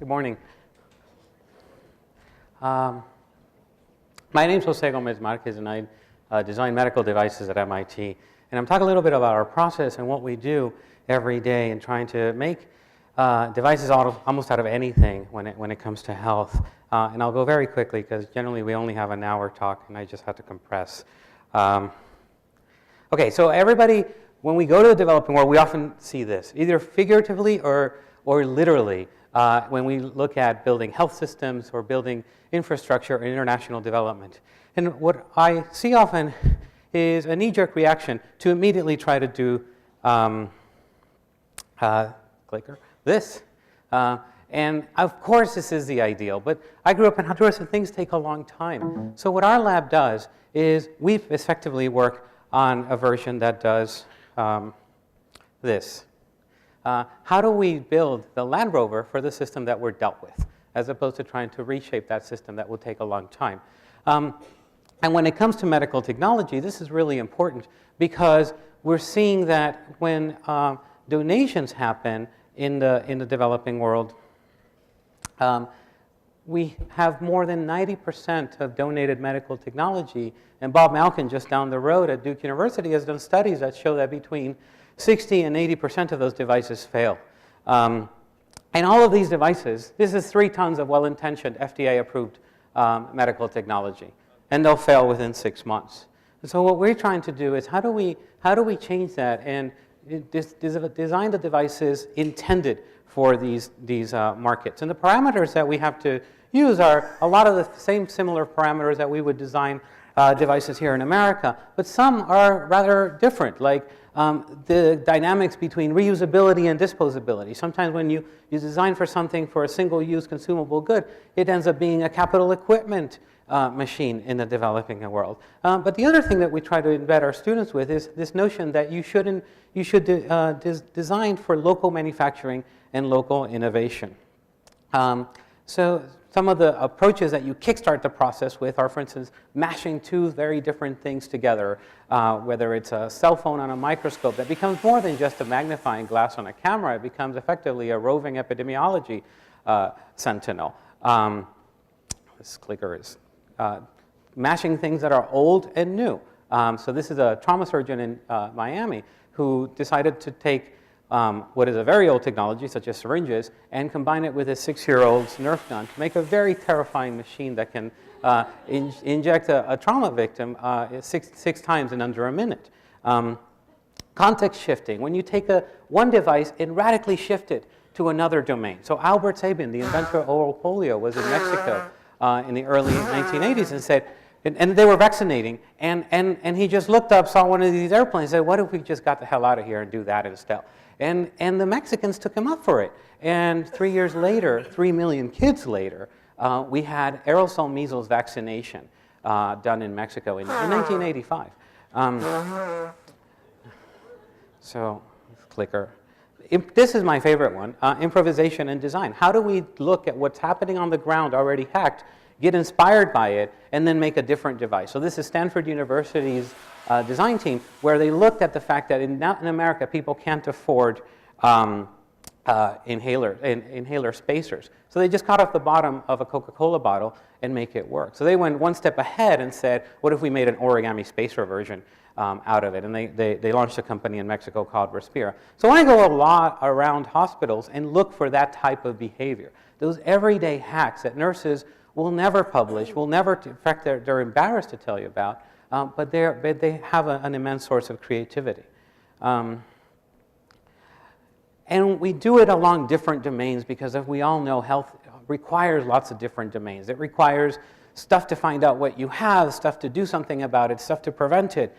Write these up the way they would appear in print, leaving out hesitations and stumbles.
Good morning. My name is Gomez-Marquez, and I design medical devices at MIT. And I'm talking a little bit about our process and what we do every day in trying to make devices almost out of anything when it comes to health. And I'll go very quickly because generally we only have an hour talk, and I just have to compress. Okay, so everybody, when we go to the developing world, we often see this, either figuratively or literally, when we look at building health systems or building infrastructure or international development. And what I see often is a knee-jerk reaction to immediately try to do this. And of course this is the ideal, but I grew up in Honduras and things take a long time. So what our lab does is we effectively work on a version that does this. How do we build the Land Rover for the system that we're dealt with, as opposed to trying to reshape that system that will take a long time? And when it comes to medical technology, this is really important because we're seeing that when donations happen in the developing world, we have more than 90% of donated medical technology. And Bob Malkin, just down the road at Duke University, has done studies that show that between 60 and 80% of those devices fail. And all of these devices, this is 3 tons of well-intentioned FDA-approved medical technology, and they'll fail within 6 months. And so what we're trying to do is how do we change that and design the devices intended for these markets? And the parameters that we have to use are a lot of the same similar parameters that we would design devices here in America, but some are rather different, like the dynamics between reusability and disposability. Sometimes when you design for something for a single-use consumable good, it ends up being a capital equipment machine in the developing world. But the other thing that we try to embed our students with is this notion that you should design for local manufacturing and local innovation. So some of the approaches that you kickstart the process with are, for instance, mashing 2 very different things together, whether it's a cell phone on a microscope that becomes more than just a magnifying glass on a camera. It becomes effectively a roving epidemiology sentinel. This clicker is mashing things that are old and new. So this is a trauma surgeon in Miami who decided to take what is a very old technology, such as syringes, and combine it with a 6-year-old's Nerf gun to make a very terrifying machine that can inject a trauma victim six times in under a minute. Context shifting. When you take one device and radically shift it to another domain. So Albert Sabin, the inventor of oral polio, was in Mexico in the early 1980s and said, and they were vaccinating, and he just looked up, saw one of these airplanes, and said, what if we just got the hell out of here and do that instead? And the Mexicans took him up for it. And 3 years later, 3 million kids later, we had aerosol measles vaccination done in Mexico in 1985. So, clicker. This is my favorite one, improvisation and design. How do we look at what's happening on the ground already hacked, get inspired by it, and then make a different device? So this is Stanford University's design team, where they looked at the fact that in America, people can't afford inhaler spacers. So they just cut off the bottom of a Coca-Cola bottle and make it work. So they went one step ahead and said, what if we made an origami spacer version out of it? And they launched a company in Mexico called Respira. So I go a lot around hospitals and look for that type of behavior. Those everyday hacks that nurses will never publish, will never, in fact, they're embarrassed to tell you about, but they have an immense source of creativity. And we do it along different domains because, as we all know, health requires lots of different domains. It requires stuff to find out what you have, stuff to do something about it, stuff to prevent it,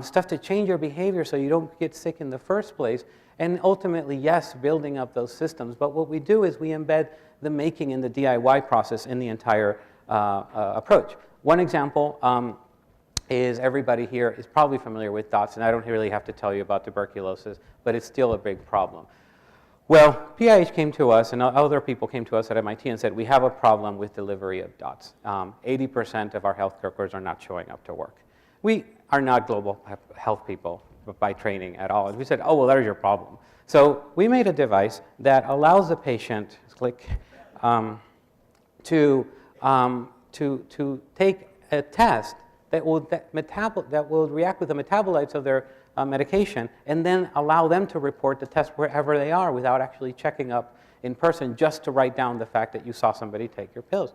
stuff to change your behavior so you don't get sick in the first place, and ultimately, yes, building up those systems. But what we do is we embed the making and the DIY process in the entire approach. One example is everybody here is probably familiar with dots, and I don't really have to tell you about tuberculosis, but it's still a big problem. Well, PIH came to us, and other people came to us at MIT and said, we have a problem with delivery of dots. 80% of our healthcare workers are not showing up to work. We are not global health people by training at all. And we said, oh, well, there's your problem. So we made a device that allows the patient, click, to take a test that will react with the metabolites of their medication, and then allow them to report the test wherever they are without actually checking up in person, just to write down the fact that you saw somebody take your pills.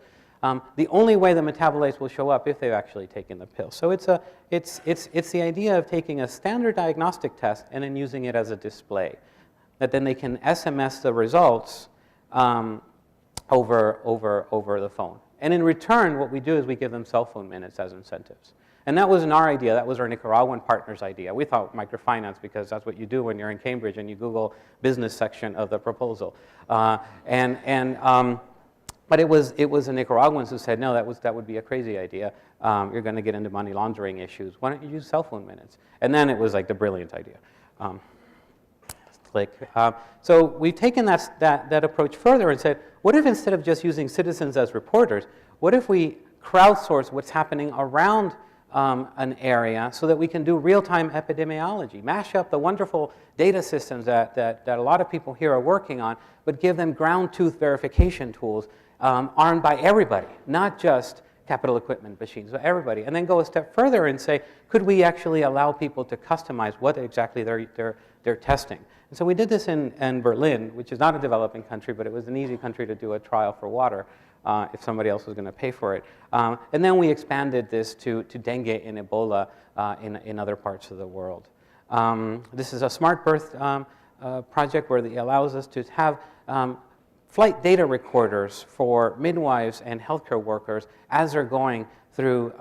The only way the metabolites will show up if they've actually taken the pill. So it's the idea of taking a standard diagnostic test and then using it as a display, that then they can SMS the results over the phone. And in return, what we do is we give them cell phone minutes as incentives. And that wasn't our idea. That was our Nicaraguan partner's idea. We thought microfinance because that's what you do when you're in Cambridge and you Google business section of the proposal. But it was the Nicaraguans who said, no, that would be a crazy idea. You're going to get into money laundering issues. Why don't you use cell phone minutes? And then it was like the brilliant idea. So we've taken that approach further and said, what if instead of just using citizens as reporters, what if we crowdsource what's happening around an area so that we can do real-time epidemiology, mash up the wonderful data systems that a lot of people here are working on, but give them ground truth verification tools armed by everybody, not just capital equipment machines, but everybody. And then go a step further and say, could we actually allow people to customize what exactly they're testing? And so we did this in Berlin, which is not a developing country, but it was an easy country to do a trial for water if somebody else was going to pay for it. And then we expanded this to dengue and Ebola in other parts of the world. This is a smart birth project where it allows us to have flight data recorders for midwives and healthcare workers as they're going through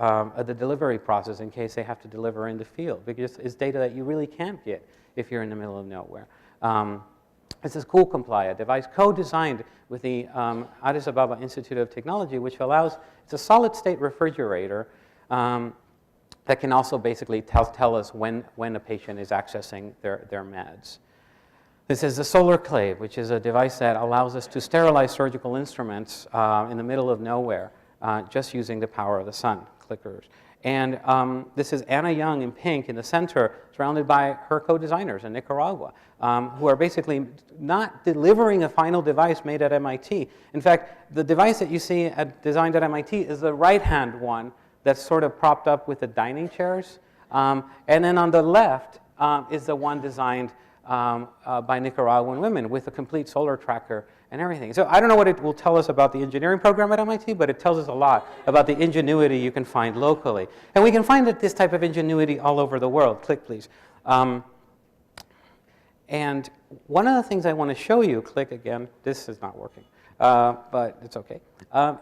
the delivery process in case they have to deliver in the field, because it's data that you really can't get if you're in the middle of nowhere. This is Cool Comply, a device co-designed with the Addis Ababa Institute of Technology, which allows, it's a solid-state refrigerator that can also basically tell us when a patient is accessing their meds. This is the Solar Clave, which is a device that allows us to sterilize surgical instruments in the middle of nowhere, just using the power of the sun, clickers. And this is Anna Young in pink in the center, surrounded by her co-designers in Nicaragua, who are basically not delivering a final device made at MIT. In fact, the device that you see designed at MIT is the right-hand one that's sort of propped up with the dining chairs. And then on the left is the one designed by Nicaraguan women with a complete solar tracker and everything. So I don't know what it will tell us about the engineering program at MIT, but it tells us a lot about the ingenuity you can find locally. And we can find this type of ingenuity all over the world. Click, please. And one of the things I want to show you, click again, this is not working, but it's okay,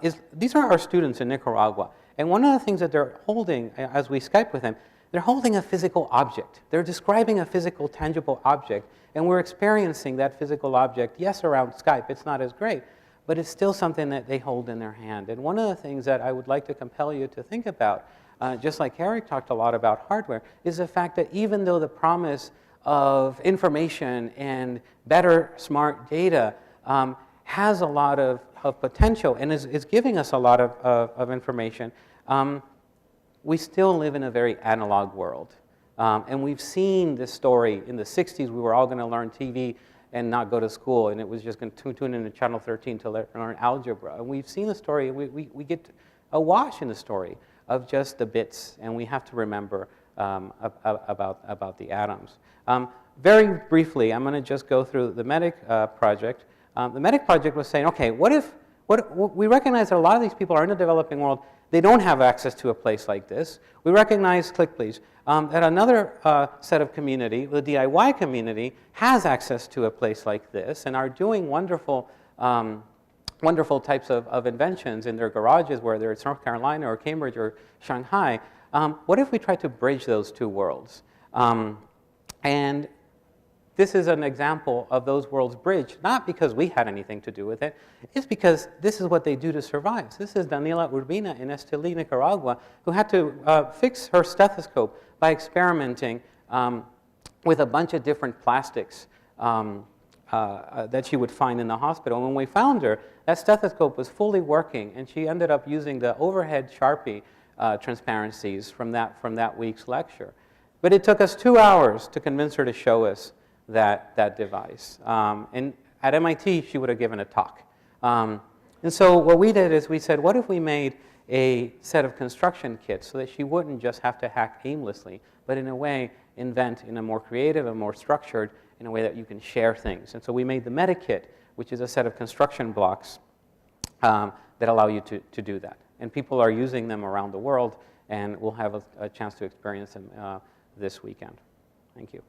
is these are our students in Nicaragua. And one of the things that they're holding as we Skype with them, they're holding a physical object. They're describing a physical, tangible object, and we're experiencing that physical object. Yes, around Skype, it's not as great, but it's still something that they hold in their hand. And one of the things that I would like to compel you to think about, just like Eric talked a lot about hardware, is the fact that even though the promise of information and better, smart data has a lot of potential and is giving us a lot of information, we still live in a very analog world. And we've seen this story. In the 60s, we were all going to learn TV and not go to school, and it was just going to tune into Channel 13 to learn algebra. And we've seen the story, we get awash in the story of just the bits, and we have to remember about the atoms. Very briefly, I'm going to just go through the Medikit project. The Medikit project was saying, okay, what we recognize that a lot of these people are in the developing world. They don't have access to a place like this. We recognize, click please, that another set of community, the DIY community, has access to a place like this and are doing wonderful, wonderful types of inventions in their garages, whether it's North Carolina or Cambridge or Shanghai. What if we try to bridge those two worlds? And this is an example of those worlds bridged, not because we had anything to do with it, it's because this is what they do to survive. This is Daniela Urbina in Estelí, Nicaragua, who had to fix her stethoscope by experimenting with a bunch of different plastics that she would find in the hospital. And when we found her, that stethoscope was fully working, and she ended up using the overhead Sharpie transparencies from that week's lecture. But it took us 2 hours to convince her to show us that device. And at MIT, she would have given a talk. And so what we did is we said, what if we made a set of construction kits so that she wouldn't just have to hack aimlessly, but in a way invent in a more creative and more structured, in a way that you can share things. And so we made the Medikit, which is a set of construction blocks that allow you to do that. And people are using them around the world, and we'll have a chance to experience them this weekend. Thank you.